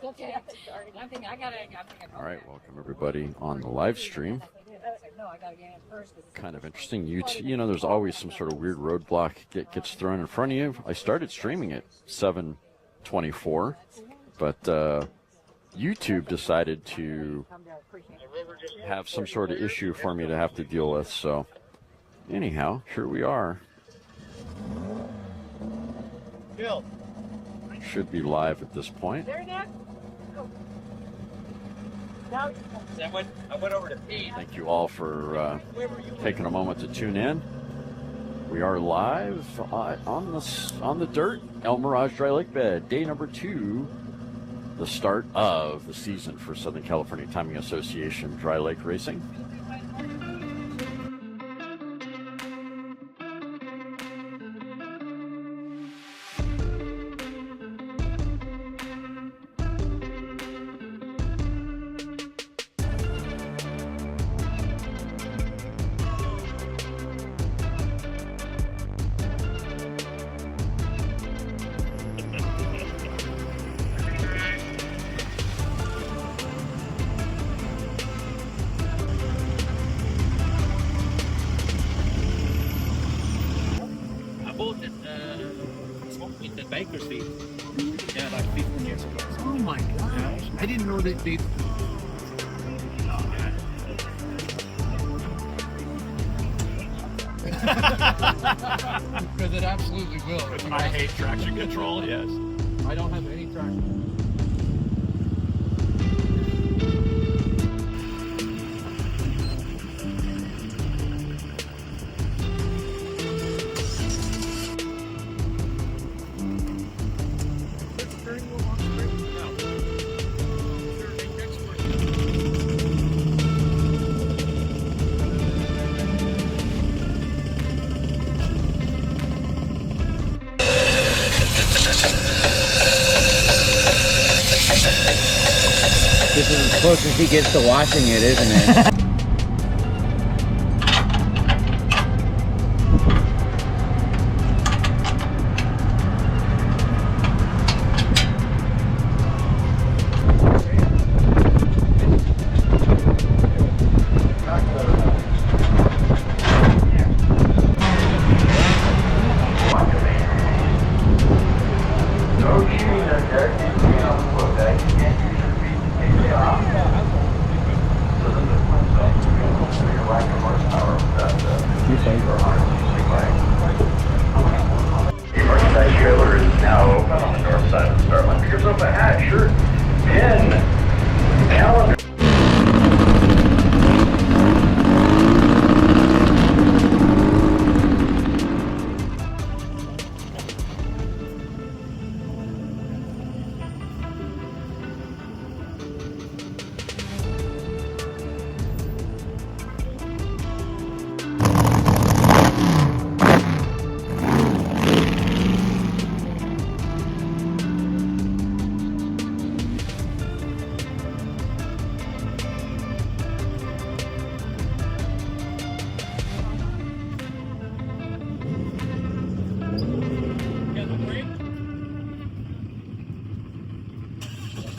All right, welcome everybody on the live stream. Kind of interesting. You know, there's always some sort of weird roadblock gets thrown in front of you. I started streaming at 7:24, but YouTube decided to have some sort of issue for me to have to deal with. So anyhow, here we are. Should be live at this point. I went over to pee. Thank you all for taking a moment to tune in. We are live on the dirt, El Mirage Dry Lake Bed, day number 2, the start of the season for Southern California Timing Association Dry Lake Racing. I didn't know that they... Because it absolutely will. I hate traction control, yes. I don't have any traction. This is as close as he gets to watching it, isn't it? Trailer is now open on the north side of the start line. Pick yourself a hat, shirt, pin, calendar.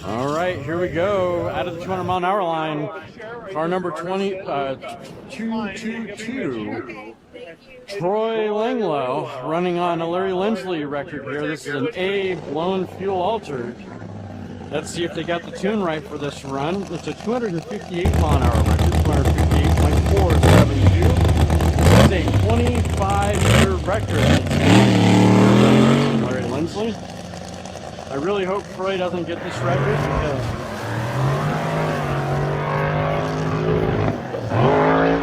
All right, here we go. Out of the 200-mile-an-hour line, car number 222, Troy Langlow, running on a Larry Lindsley record here. This is an A blown fuel altered. Let's see if they got the tune right for this run. It's a 258-mile-an-hour record, 258.472. It's a 25-year record. Larry Lindsley. I really hope Troy doesn't get this record because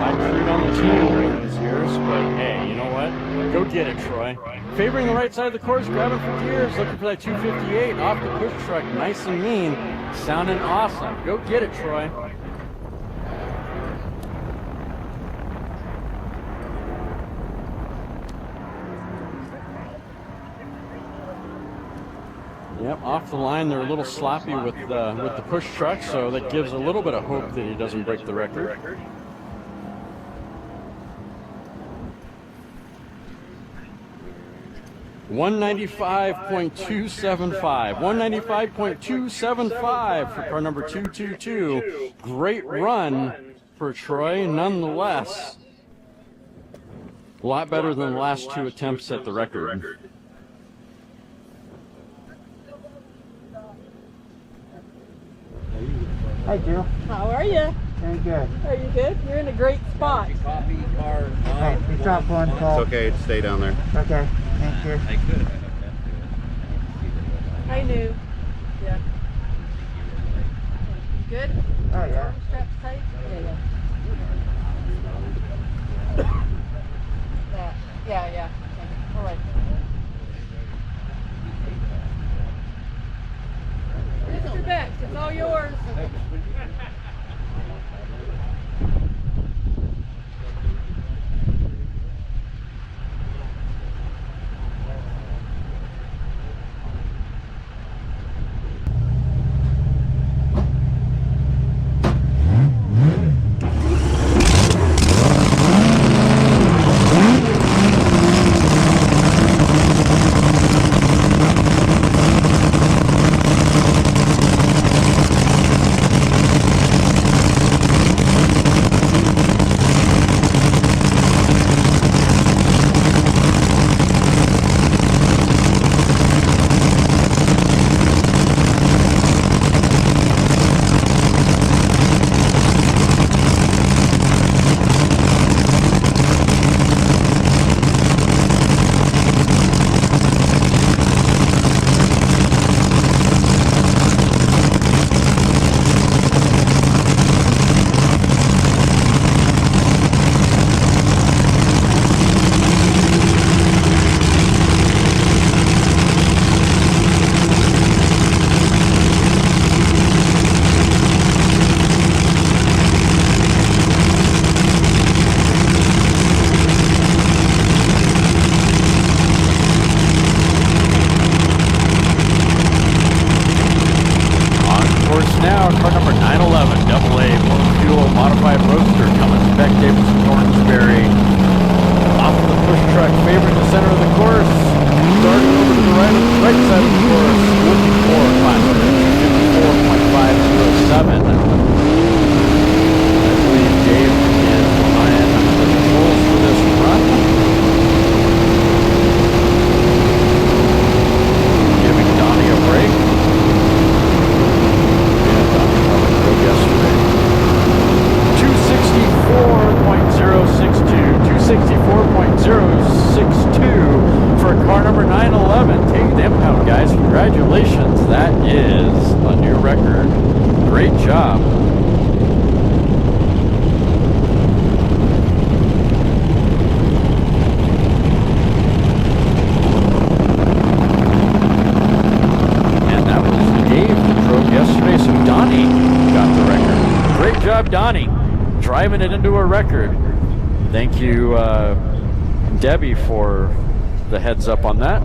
I'm screwed on the team during these years, but hey, you know what? Go get it, Troy. Favoring the right side of the course, grabbing for gears, looking for that 258 off the push truck, nice and mean, sounding awesome. Go get it, Troy. Yep, off the line, they're a little sloppy with the push truck, so that gives a little bit of hope that he doesn't break the record. 195.275. 195.275 for car number 222. Great run for Troy, nonetheless. A lot better than the last two attempts at the record. Hi, Jill. How are you? Very good. Are you good? You're in a great spot. Coffee, car, Okay, we stopped one call. It's okay to stay down there. Okay, thank you. I could have. I knew. Yeah. You good? Oh, yeah. Straps tight? Yeah. Yeah. Okay. All right. Mr. Beck, it's all yours. Now, car number 911, AA fuel modified roadster coming from Beck Davidson Thornsberry. Off the push truck, favoring the center of the course. Starting over to the right side of the course, looking for class 54.507. I believe Dave is behind the controls for this run. Giving Donnie a break. Yesterday. 264.062 for car number 911. Take the impound, guys. Congratulations. That is a new record. Great job. And that was Dave that drove yesterday, so Donnie got the record. Great job, Donnie, driving it into a record. Thank you, Debbie, for the heads up on that.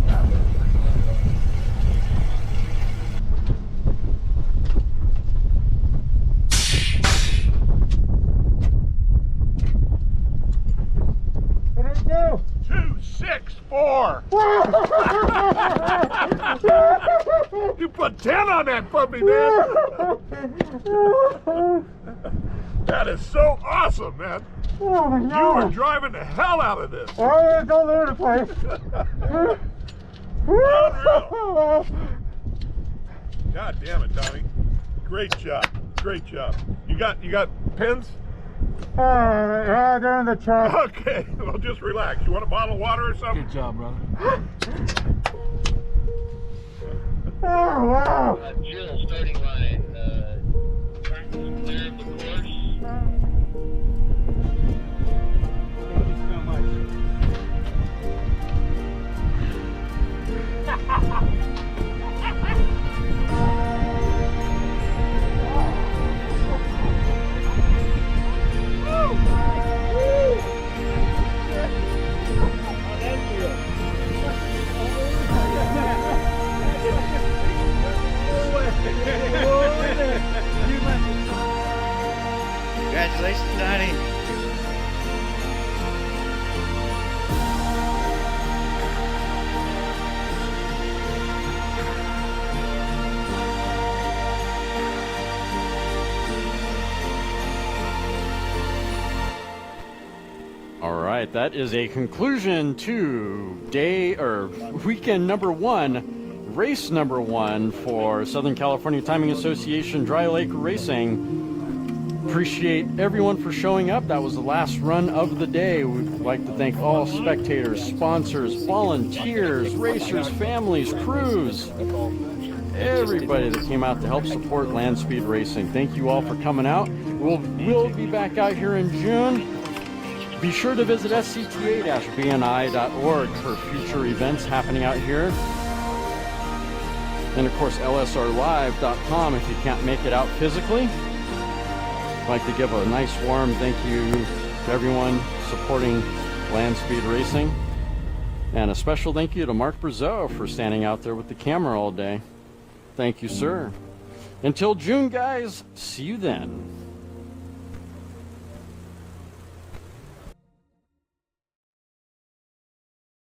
What did it do? 264. You put 10 on that puppy, man. That is so awesome, man. Oh my You God. are driving the hell out of this. Oh, it's all over the place. Unreal. God damn it, Donnie. Great job. Great job. You got pins? Yeah, they're in the truck. Okay. Well, just relax. You want a bottle of water or something? Good job, brother. Oh, wow. Jill, starting line. Practice clear of the course. Thank you so much. Congratulations, Donnie. right, that is a conclusion to weekend number 1, race number 1 for Southern California Timing Association Dry Lake Racing. Appreciate everyone for showing up. That was the last run of the day. We'd like to thank all spectators, sponsors, volunteers, racers, families, crews, everybody that came out to help support Land Speed Racing. Thank you all for coming out. We'll be back out here in June. Be sure to visit scta-bni.org for future events happening out here. And of course, lsrlive.com if you can't make it out physically. I'd like to give a nice warm thank you to everyone supporting Land Speed Racing. And a special thank you to Mark Brazeau for standing out there with the camera all day. Thank you, sir. Until June, guys, see you then.